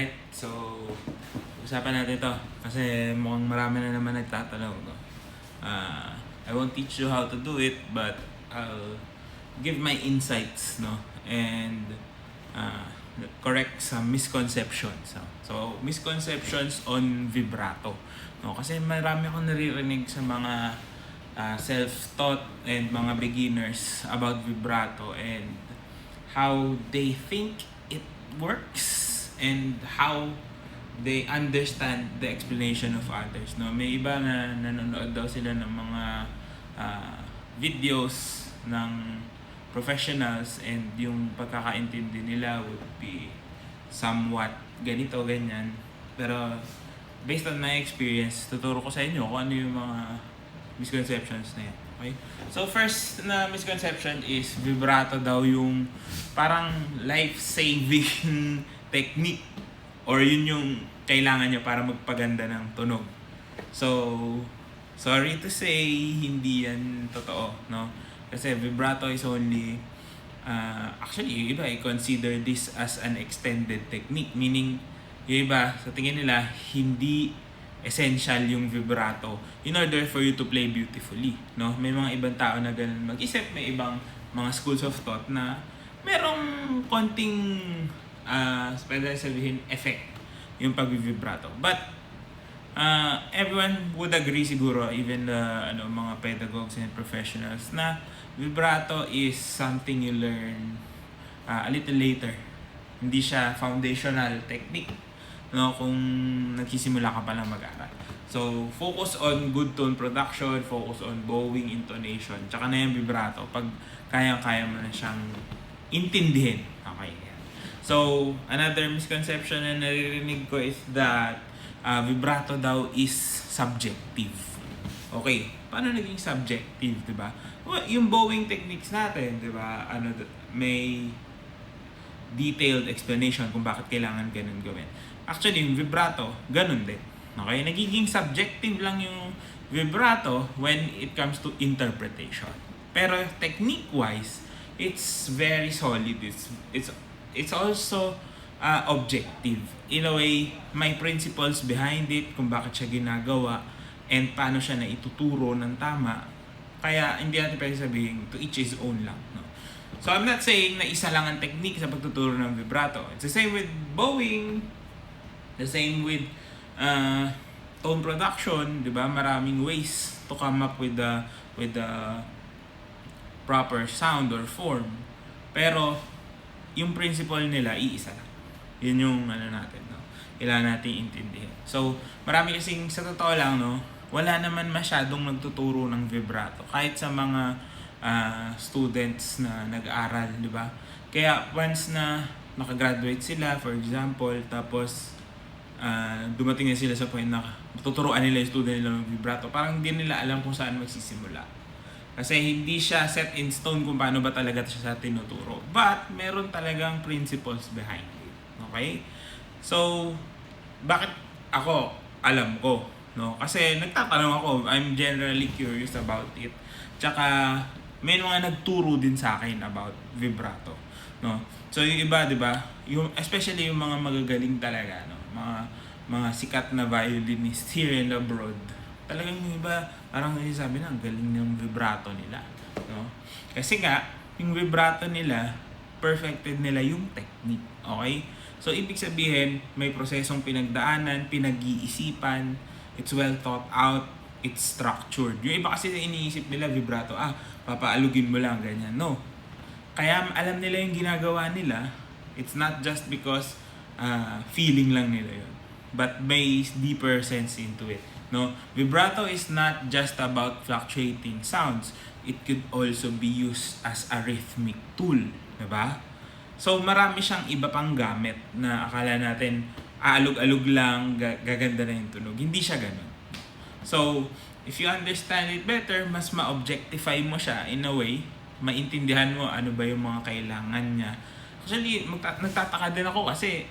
Alright, so usapan natin to kasi mukhang marami na naman nagtatanong. No? I won't teach you how to do it, but I'll give my insights, no? And uh, correct some misconceptions. No? So, misconceptions on vibrato. No? Kasi marami akong naririnig sa mga self-taught and mga beginners about vibrato and how they think it works and how they understand the explanation of others. No, may iba na nanonood daw sila ng mga videos ng professionals and yung pagkakaintindi nila would be somewhat ganito, ganyan. Pero based on my experience, tuturo ko sa inyo kung ano yung mga misconceptions na yan. Okay? So first na misconception is vibrato daw yung parang life-saving technique or yun yung kailangan niya para magpaganda ng tunog. So, sorry to say, hindi yan totoo, no? Kasi vibrato is only, actually, yung iba, I-consider this as an extended technique. Meaning, yung iba, sa tingin nila, hindi essential yung vibrato in order for you to play beautifully, no? May mga ibang tao na ganun mag-isip, may ibang mga schools of thought na merong konting pwede sabihin effect yung pag-vibrato. But everyone would agree siguro, even the mga pedagogues and professionals, na vibrato is something you learn a little later. Hindi siya foundational technique, no, kung nagsisimula ka pa lang mag-aral. So, focus on good tone production, focus on bowing, intonation, tsaka na yung vibrato pag kaya-kaya mo na siyang intindihin. Okay. So, another misconception na naririnig ko is that vibrato daw is subjective. Okay, paano naging subjective, di ba? Well, yung bowing techniques natin, di ba? May detailed explanation kung bakit kailangan ganun gawin. Actually, yung vibrato, ganun din. Okay, nagiging subjective lang yung vibrato when it comes to interpretation. Pero technique-wise, it's very solid. It's also objective. In a way, may principles behind it kung bakit siya ginagawa and paano siya na ituturo ng tama. Kaya hindi natin pwede sabihin to each his own lang. No? So I'm not saying na isa lang ang technique sa pagtuturo ng vibrato. It's the same with bowing, the same with tone production, 'di ba? Maraming ways to come up with the proper sound or form. Pero yung principle nila iisa lang. Yun yung natin, no? Kailangan natin intindihin. So, marami kasing sa totoo lang, no, wala naman masyadong nagtuturo ng vibrato kahit sa mga students na nag-aaral, di ba? Kaya once na nakagraduate sila, for example, tapos dumating na sila sa point na tuturuan nila yung student nila ng vibrato, parang hindi nila alam kung saan magsisimula. Kasi hindi siya set in stone kung paano ba talaga siya sa tinuturo. But, meron talagang principles behind it. Okay? So, bakit ako alam ko? No? Kasi nagtatanong ako, I'm generally curious about it. Tsaka, may mga nagturo din sa akin about vibrato. No? So, yung iba, di ba? Especially yung mga magagaling talaga, no? Mga sikat na violinists here and abroad. Talagang yung iba, parang sabi na, ang galing ng vibrato nila. No? Kasi nga, yung vibrato nila, perfected nila yung technique. Okay? So, ibig sabihin, may prosesong pinagdaanan, pinag-iisipan, it's well thought out, it's structured. Yung iba kasi iniisip nila, vibrato, papaalugin mo lang, ganyan. No. Kaya alam nila yung ginagawa nila, it's not just because feeling lang nila yun. But may deeper sense into it. No, vibrato is not just about fluctuating sounds. It could also be used as a rhythmic tool, 'di ba? So marami siyang iba pang gamit na akala natin aalog-alog lang, gaganda na yung tunog. Hindi siya ganoon. So, if you understand it better, mas ma-objectify mo siya in a way, maintindihan mo ano ba yung mga kailangan niya. Actually, nagtataka din ako kasi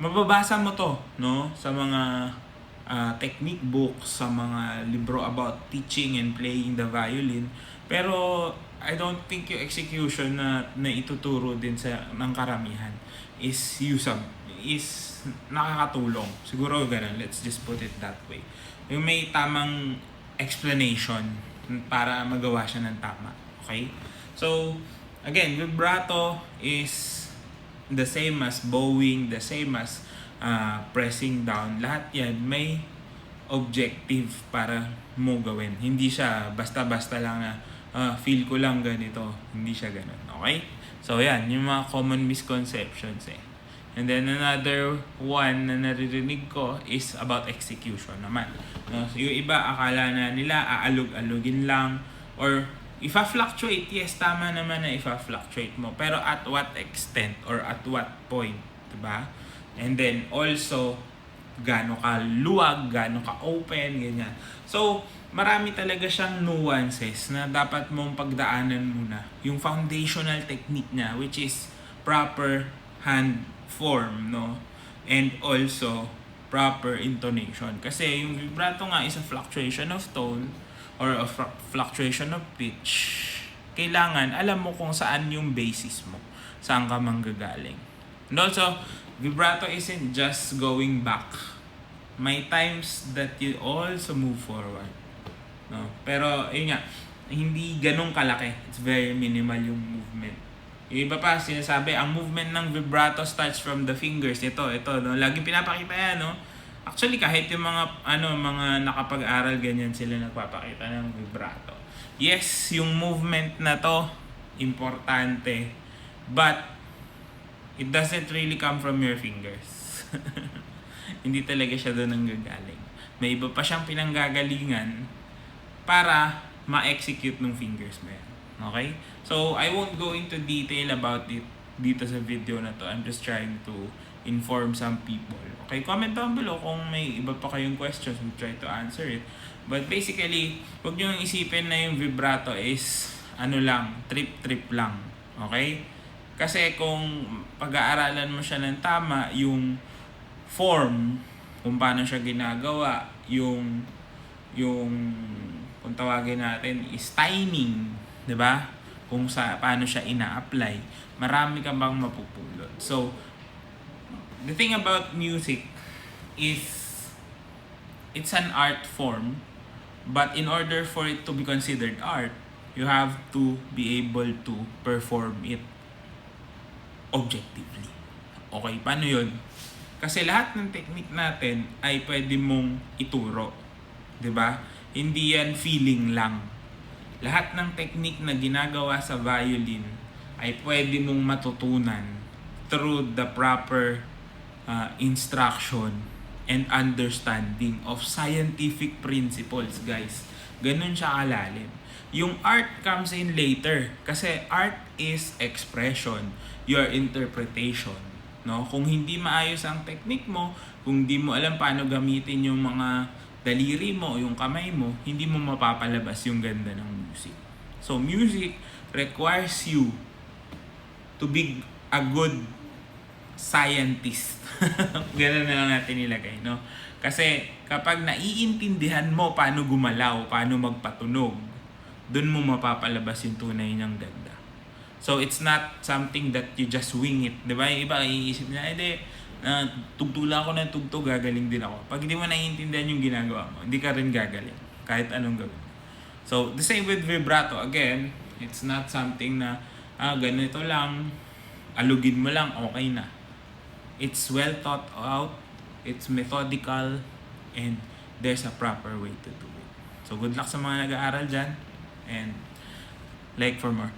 mababasa mo to, no, sa mga technique books, sa mga libro about teaching and playing the violin. Pero I don't think yung execution na ituturo din ng karamihan is is nakakatulong. Siguro ganun, let's just put it that way. Yung may tamang explanation para magawa siya ng tama. Okay? So, again, vibrato is the same as bowing, the same as pressing down. Lahat yan may objective para mo gawin. Hindi siya basta-basta lang na feel ko lang ganito. Hindi siya ganun. Okay? So, yan. Yung mga common misconceptions eh. And then another one na naririnig ko is about execution naman. No? So, yung iba akala na nila aalog-alugin lang or ifa-fluctuate. Yes, tama naman na ifa-fluctuate mo. Pero at what extent or at what point? Diba? And then also, gaano ka luwag, gaano ka open, ganyan. So, marami talaga siyang nuances na dapat mong pagdaanan muna. Yung foundational technique niya, which is proper hand form, no? And also, proper intonation. Kasi yung vibrato nga is a fluctuation of tone or a fluctuation of pitch. Kailangan alam mo kung saan yung basis mo. Saan ka manggagaling. And also, vibrato isn't just going back. May times that you also move forward. No? Pero, yun nga, hindi ganun kalaki. It's very minimal yung movement. Yung iba pa, sinasabi, ang movement ng vibrato starts from the fingers. Ito, no? Laging pinapakita yan, no? Actually, kahit yung mga nakapag-aral, ganyan sila nagpapakita ng vibrato. Yes, yung movement na to, importante. But, it doesn't really come from your fingers. Hindi talaga siya doon ang gagaling. May iba pa siyang pinanggagalingan para ma-execute ng fingers mo yan. Okay? So, I won't go into detail about it dito sa video na to. I'm just trying to inform some people. Okay? Comment down below kung may iba pa kayong questions. We'll try to answer it. But basically, huwag nyo isipin na yung vibrato is trip-trip lang. Okay? Kasi kung pag-aaralan mo siya ng tama, yung form, kung paano siya ginagawa, yung kung tawagin natin is timing, 'di ba? Kung paano siya ina-apply, marami kang bang mapupulot. So, the thing about music is it's an art form, but in order for it to be considered art, you have to be able to perform it objectively. Okay, paano yun? Kasi lahat ng technique natin ay pwede mong ituro. 'Di ba? Hindi yan feeling lang. Lahat ng technique na ginagawa sa violin ay pwede mong matutunan through the proper instruction and understanding of scientific principles, guys. Ganun siya kalalim. Yung art comes in later kasi art is expression, your interpretation, no? Kung hindi maayos ang technique mo, kung hindi mo alam paano gamitin yung mga daliri mo, yung kamay mo, hindi mo mapapalabas yung ganda ng music. So music requires you to be a good scientist. Ganun na lang natin ilagay, no? Kasi kapag naiintindihan mo paano gumalaw, paano magpatunog, dun mo mapapalabas yung tunay niyang ganda. So, it's not something that you just wing it. Diba? Yung iba, iisip na, tugtula ako ng tugtog, gagaling din ako. Pag hindi mo naiintindihan yung ginagawa mo, hindi ka rin gagaling. Kahit anong gawin. So, the same with vibrato. Again, it's not something na, ganito lang, alugin mo lang, okay na. It's well thought out, it's methodical, and there's a proper way to do it. So, good luck sa mga nag-aaral dyan, and like for more.